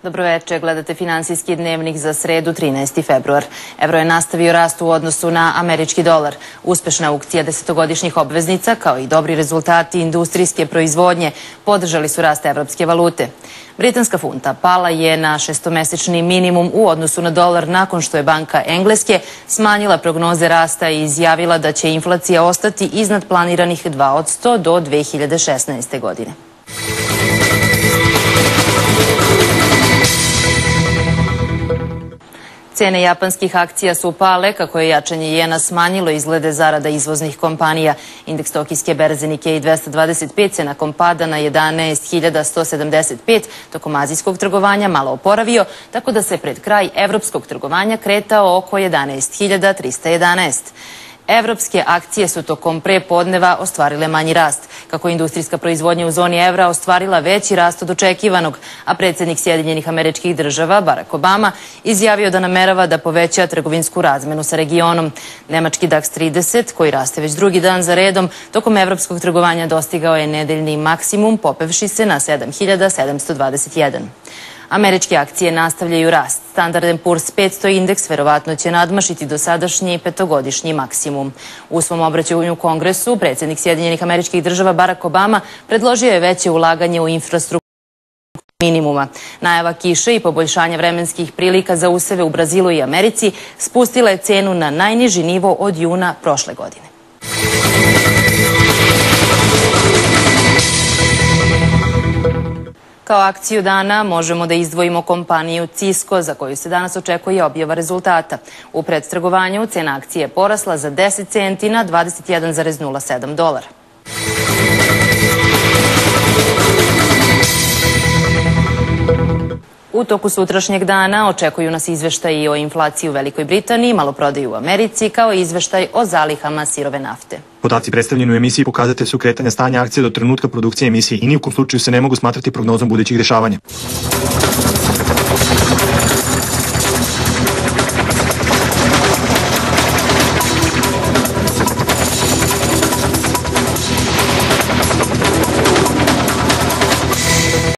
Dobroveče, gledate Finansijski dnevnik za sredu 13. februar. Evro je nastavio rast u odnosu na američki dolar. Uspešna aukcija desetogodišnjih obveznica, kao i dobri rezultati industrijske proizvodnje, podržali su rast evropske valute. Britanska funta pala je na šestomesečni minimum u odnosu na dolar nakon što je Banka Engleske smanjila prognoze rasta i izjavila da će inflacija ostati iznad planiranih 2% do 2016. godine. Cene japanskih akcija su pale kako je jačanje jena smanjilo izglede zarada izvoznih kompanija. Indeks tokijske berze Nikkei 225 se nakon pada na 11.175 tokom azijskog trgovanja malo oporavio, tako da se pred kraj evropskog trgovanja kretao oko 11.311. Evropske akcije su tokom prepodneva ostvarile manji rast, kako industrijska proizvodnja u zoni evra ostvarila veći rast od očekivanog, a predsjednik Sjedinjenih Američkih Država, Barack Obama, izjavio da namerava da poveća trgovinsku razmenu sa regionom. Nemački DAX 30, koji raste već drugi dan za redom, tokom evropskog trgovanja dostigao je nedeljni maksimum, popevši se na 7.721. Američke akcije nastavljaju rast. Standard & Poor's 500 indeks verovatno će nadmašiti dosadašnji petogodišnji maksimum. U svom obraćanju u Kongresu, predsjednik Sjedinjenih Američkih Država Barack Obama predložio je veće ulaganje u infrastrukturu minimuma. Najava kiše i poboljšanja vremenskih prilika za useve u Brazilu i Americi spustila je cenu na najniži nivo od juna prošle godine. Kao akciju dana možemo da izdvojimo kompaniju Cisco, za koju se danas očekuje objava rezultata. U predtrgovanju cena akcije je porasla za 10 centi na $21,07. U toku sutrašnjeg dana očekuju nas izveštaj o inflaciji u Velikoj Britaniji, maloprodaju u Americi, kao i izveštaj o zalihama sirove nafte. Podaci predstavljeni u emisiji pokazatelj su kretanja stanja akcije do trenutka produkcije emisije i nijukom slučaju se ne mogu smatrati prognozom budućih dešavanja.